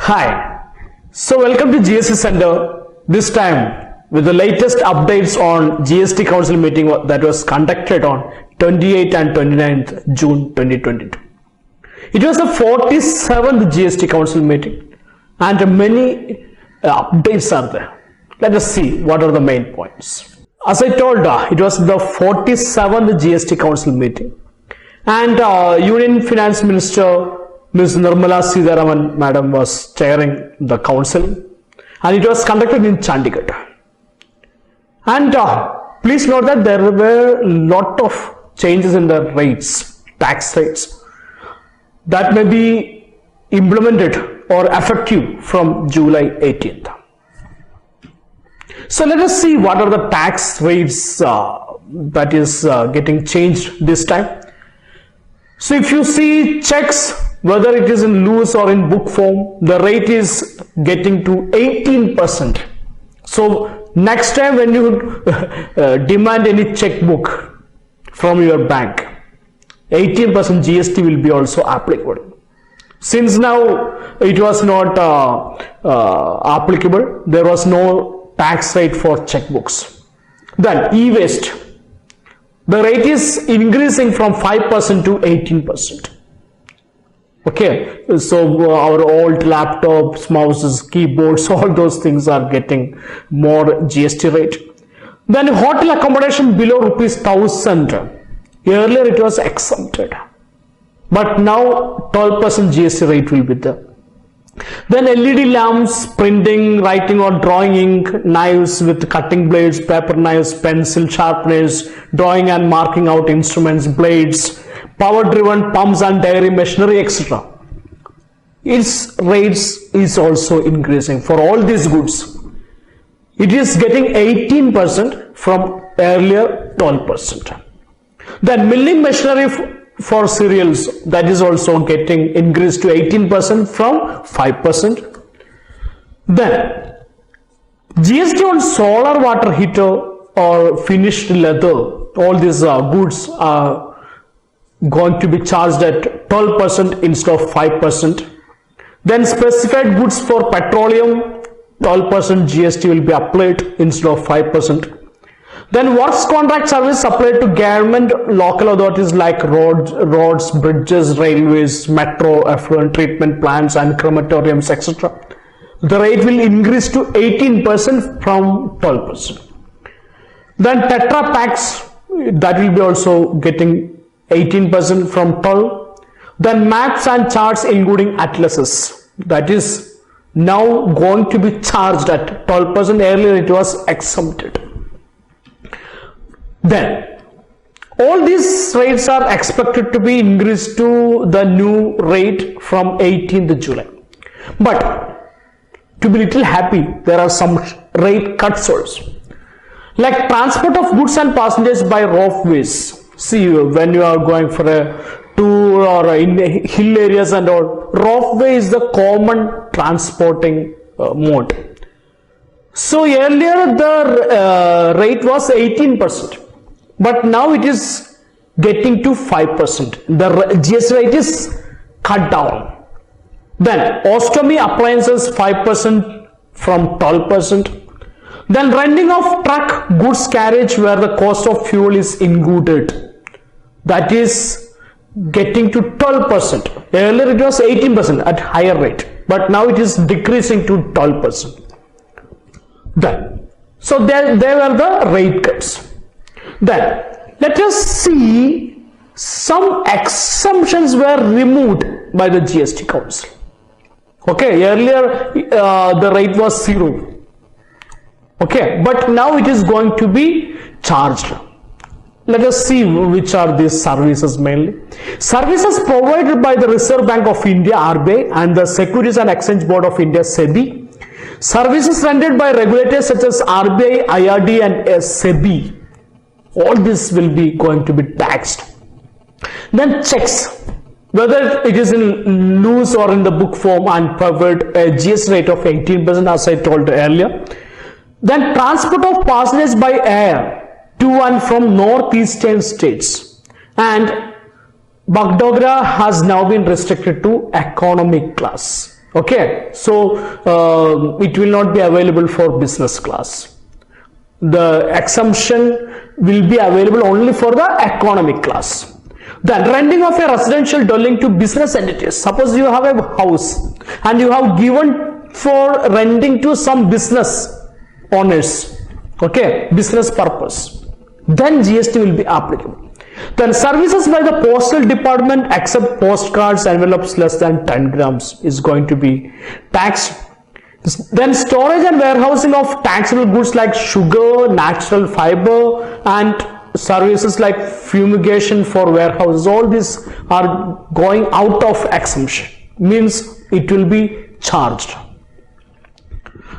Hi, so welcome to GST Center, this time with the latest updates on GST Council meeting that was conducted on 28th and 29th June 2022. It was the 47th GST Council meeting and many updates are there. Let us see what are the main points. As I told, it was the 47th GST Council meeting and Union Finance Minister Ms. Nirmala Sitharaman Madam was chairing the council and it was conducted in Chandigarh. And please note that there were a lot of changes in the rates, tax rates that may be implemented or effective from July 18th. So let us see what are the tax rates that is getting changed this time. So if you see checks, whether it is in loose or in book form, the rate is getting to 18%. So next time when you demand any checkbook from your bank, 18% GST will be also applicable. Since now it was not applicable, there was no tax rate for checkbooks. Then e-waste, the rate is increasing from 5% to 18%. Okay, so our old laptops, mouses, keyboards, all those things are getting more GST rate. Then hotel accommodation below ₹1,000. Earlier it was exempted, but now 12% GST rate will be there. Then LED lamps, printing, writing or drawing ink, knives with cutting blades, paper knives, pencil sharpeners, drawing and marking out instruments, blades, power-driven pumps and dairy machinery, etc. Its rates is also increasing for all these goods. It is getting 18% from earlier 12%. Then milling machinery for cereals, that is also getting increased to 18% from 5%. Then GST on solar water heater or finished leather, all these goods are going to be charged at 12% instead of 5%. Then specified goods for petroleum, 12% GST will be applied instead of 5%. Then works contract service applied to government local authorities like roads, bridges, railways, metro, effluent treatment plants and crematoriums, etc. The rate will increase to 18% from 12%. Then Tetra Packs, that will be also getting 18% from 12. Then maps and charts including atlases, that is now going to be charged at 12%. Earlier it was exempted. Then all these rates are expected to be increased to the new rate from 18th July. But to be little happy, there are some rate cuts also. Like transport of goods and passengers by ropeways. See, when you are going for a tour or in hill areas and all, ropeway is the common transporting mode. So earlier the rate was 18%. But now it is getting to 5%. The GST rate is cut down. Then ostomy appliances 5% from 12%. Then renting of truck goods carriage where the cost of fuel is included, that is getting to 12%. Earlier it was 18% at higher rate, but now it is decreasing to 12%. Then, so there were the rate cuts. Then let us see some exemptions were removed by the GST Council. Okay, earlier the rate was 0. Okay, but now it is going to be charged. Let us see which are these services mainly. Services provided by the Reserve Bank of India (RBI) and the Securities and Exchange Board of India (SEBI). Services rendered by regulators such as RBI, IRD and SEBI. All this will be going to be taxed. Then checks, whether it is in loose or in the book form and covered a GST rate of 18% as I told earlier. Then transport of passengers by air to and from northeastern states, and Bagdogra has now been restricted to economic class. Okay, so it will not be available for business class. The exemption will be available only for the economic class. Then renting of a residential dwelling to business entities. Suppose you have a house and you have given for renting to some business owners, okay, business purpose, then GST will be applicable. Then services by the postal department except postcards, envelopes less than 10 grams is going to be taxed. Then storage and warehousing of taxable goods like sugar, natural fiber, and services like fumigation for warehouses, all these are going out of exemption, means it will be charged.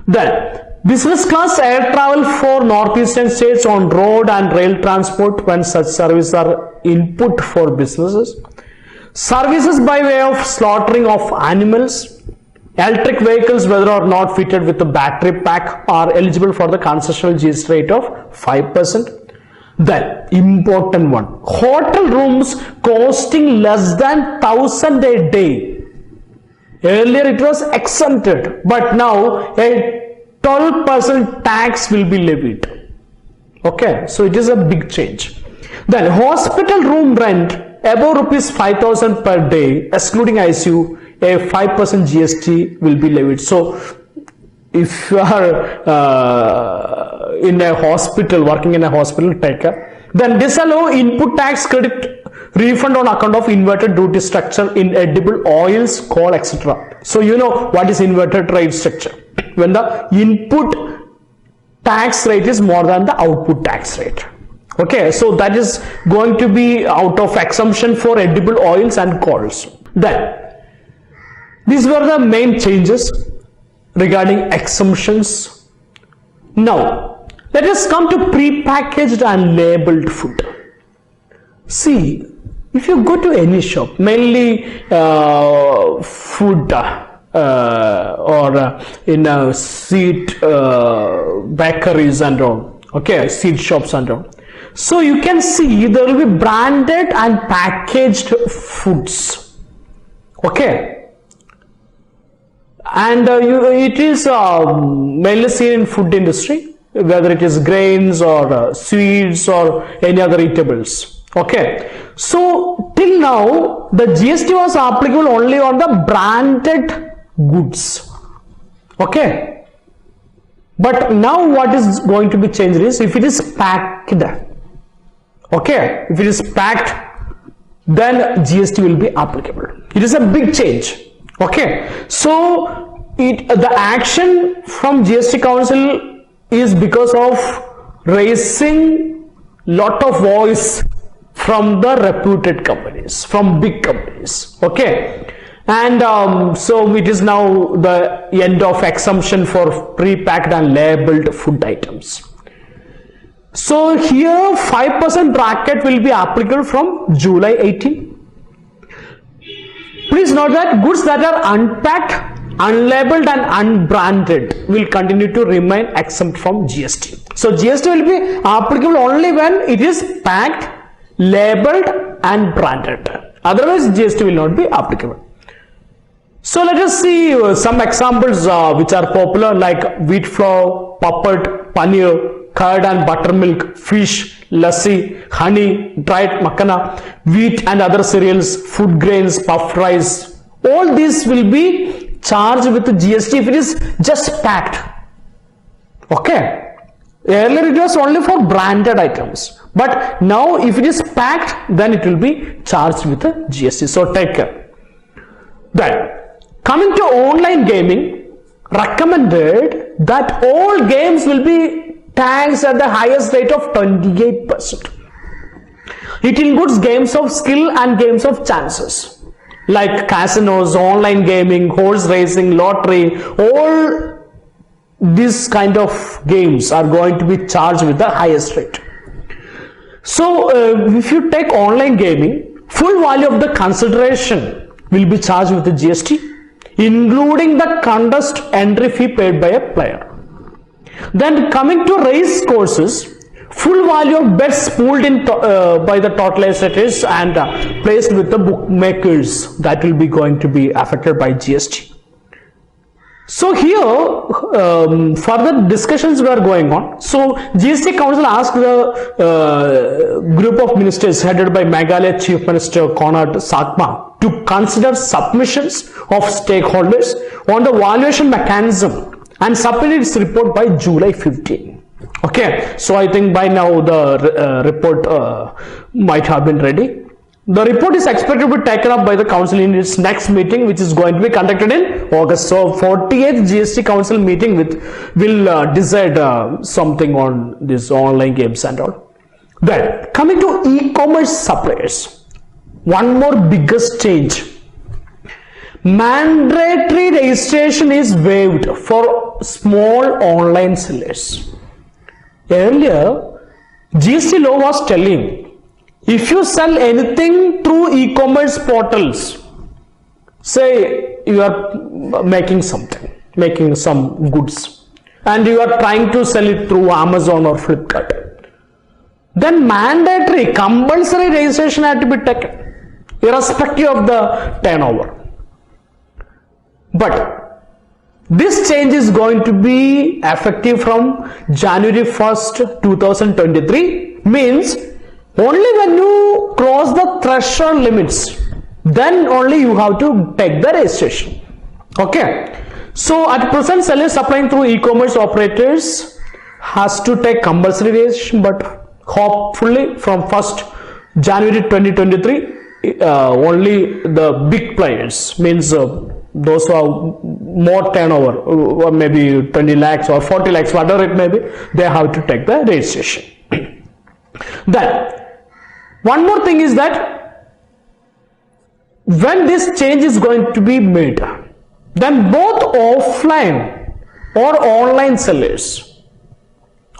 Then business class air travel for northeastern states on road and rail transport when such services are input for businesses. Services by way of slaughtering of animals. Electric vehicles, whether or not fitted with a battery pack, are eligible for the concessional GST rate of 5%. Then, important one, hotel rooms costing less than 1,000 a day. Earlier it was exempted, but now a 12% tax will be levied. Okay, so it is a big change. Then, hospital room rent above rupees 5,000 per day, excluding ICU, a 5% GST will be levied. So, if you are in a hospital, working in a hospital, take care. Then disallow input tax credit refund on account of inverted duty structure in edible oils, coal, etc. So you know what is inverted rate structure. When the input tax rate is more than the output tax rate. Okay, so that is going to be out of exemption for edible oils and coals. Then these were the main changes regarding exemptions. Now, let us come to pre-packaged and labeled food. See, if you go to any shop, mainly food or in seed bakeries and all, okay, seed shops and all. So you can see there will be branded and packaged foods, okay. And it is mainly seen in food industry, whether it is grains or sweets or any other eatables. Okay, so till now the GST was applicable only on the branded goods. Okay, but now what is going to be changed is if it is packed. Okay, if it is packed, then GST will be applicable. It is a big change. Okay, so the action from GST Council is because of raising lot of voice from the reputed companies, from big companies. Okay, and so it is now the end of exemption for pre-packed and labeled food items. So here 5% bracket will be applicable from July 18. Please note that goods that are unpacked, unlabeled and unbranded will continue to remain exempt from GST. So GST will be applicable only when it is packed, labeled and branded. Otherwise GST will not be applicable. So let us see some examples which are popular, like wheat flour, papad, paneer, curd and buttermilk, fish, lassi, honey, dried makhana, wheat and other cereals, food grains, puffed rice. All these will be charged with GST if it is just packed. Okay. Earlier it was only for branded items, but now if it is packed, then it will be charged with the GST. So take care. Then coming to online gaming, recommended that all games will be taxed at the highest rate of 28%. It includes games of skill and games of chances like casinos, online gaming, horse racing, lottery. All these kind of games are going to be charged with the highest rate. So if you take online gaming, full value of the consideration will be charged with the GST, including the contest entry fee paid by a player. Then coming to race courses, full value of bets pooled in by the totalizers and placed with the bookmakers, that will be going to be affected by GST. So here further discussions were going on. So GST Council asked the group of ministers headed by Meghalaya Chief Minister Konark Sakma to consider submissions of stakeholders on the valuation mechanism and submit its report by July 15. Okay, so I think by now the report might have been ready. The report is expected to be taken up by the council in its next meeting, which is going to be conducted in August. So 48th GST Council meeting will decide something on this online games and all. Then coming to e-commerce suppliers, one more biggest change. Mandatory registration is waived for small online sellers. Earlier, GST law was telling if you sell anything through e-commerce portals, say you are making some goods and you are trying to sell it through Amazon or Flipkart, then mandatory compulsory registration had to be taken irrespective of the turnover. But this change is going to be effective from January 1st, 2023, means only when you cross the threshold limits, then only you have to take the registration. Okay. So at present, sellers supplying through e-commerce operators has to take compulsory registration, but hopefully from 1st January 2023, only the big players, means those who have more turnover, or maybe 20 lakhs or 40 lakhs, whatever it may be, they have to take the registration. Then one more thing is that when this change is going to be made, then both offline or online sellers,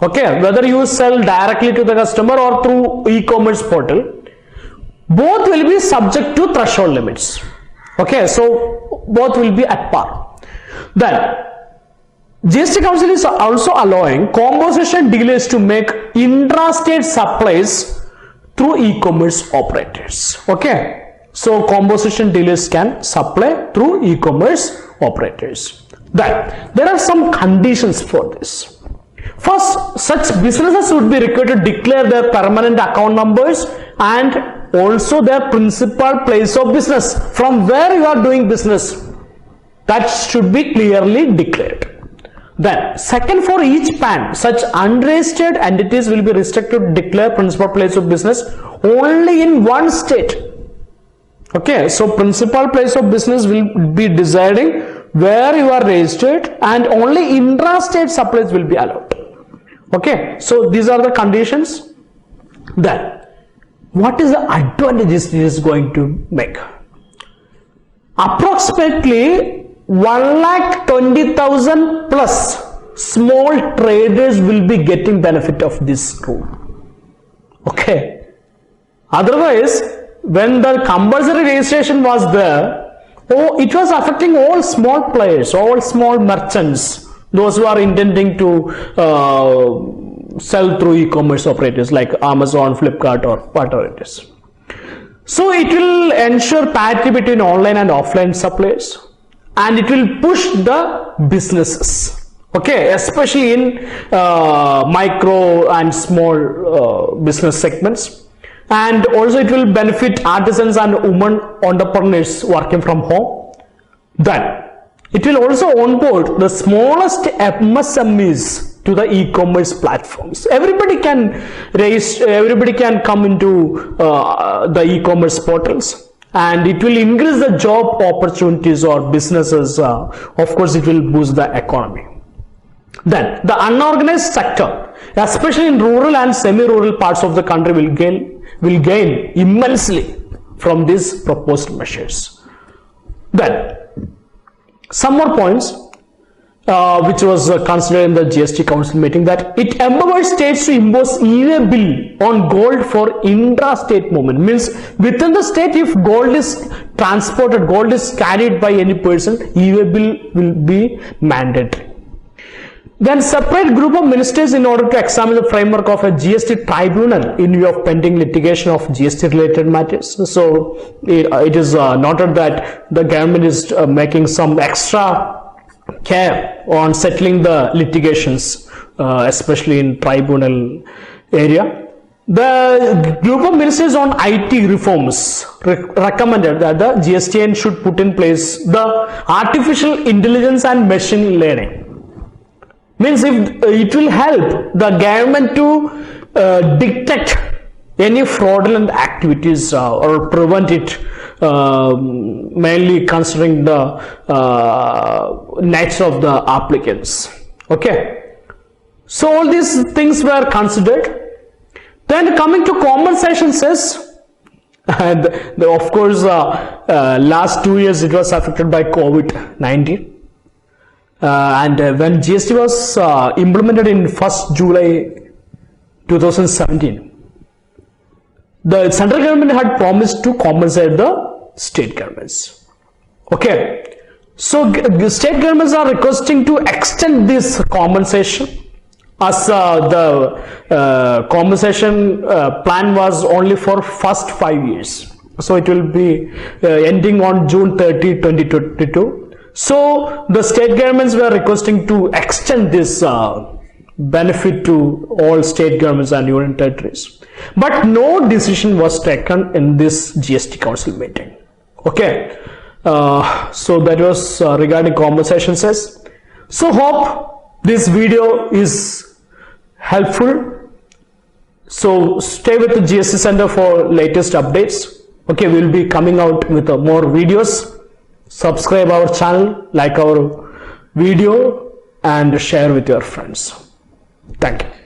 okay, whether you sell directly to the customer or through e-commerce portal, both will be subject to threshold limits. Okay, so both will be at par. Then GST Council is also allowing composition dealers to make intrastate supplies through e-commerce operators. Okay, so composition dealers can supply through e-commerce operators. Then there are some conditions for this. First, such businesses would be required to declare their permanent account numbers and also their principal place of business, from where you are doing business. That should be clearly declared. Then, second, for each PAN, such unregistered entities will be restricted to declare principal place of business only in one state. Okay, so principal place of business will be deciding where you are registered, and only intrastate supplies will be allowed. Okay, so these are the conditions. Then, what is the advantages this is going to make? Approximately 1,20,000 plus small traders will be getting benefit of this rule. Okay. Otherwise, when the compulsory registration was there, it was affecting all small players, all small merchants, those who are intending to sell through e-commerce operators like Amazon, Flipkart, or whatever it is. So it will ensure parity between online and offline suppliers, and it will push the businesses, okay, especially in micro and small business segments, and also it will benefit artisans and women entrepreneurs working from home. Then it will also onboard the smallest MSMEs to the e-commerce platforms. Everybody can come into the e-commerce portals, and it will increase the job opportunities or businesses. Of course, it will boost the economy. Then the unorganized sector, especially in rural and semi-rural parts of the country, will gain immensely from these proposed measures. Then some more points which was considered in the GST Council meeting, that it empowers states to impose e-way bill on gold for intra-state movement. Means within the state, if gold is transported, gold is carried by any person, e-way bill will be mandatory. Then separate group of ministers in order to examine the framework of a GST tribunal in view of pending litigation of GST related matters. So it is noted that the government is making some extra care on settling the litigations, especially in tribunal area. The group of ministers on IT reforms recommended that the GSTN should put in place the artificial intelligence and machine learning. Means if it will help the government to detect any fraudulent activities or prevent it, mainly considering the nature of the applicants. Okay, so all these things were considered. Then coming to compensation cess, and of course last 2 years it was affected by COVID-19. And when GST was implemented in 1st July 2017, the central government had promised to compensate the state governments. Okay, so state governments are requesting to extend this compensation, as the compensation plan was only for first 5 years. So it will be ending on June 30, 2022. So the state governments were requesting to extend this benefit to all state governments and union territories. But no decision was taken in this GST Council meeting. Okay, so that was regarding compensation cess. So hope this video is helpful. So stay with the GST Center for latest updates. Okay, we'll be coming out with more videos. Subscribe our channel, like our video, and share with your friends. Thank you.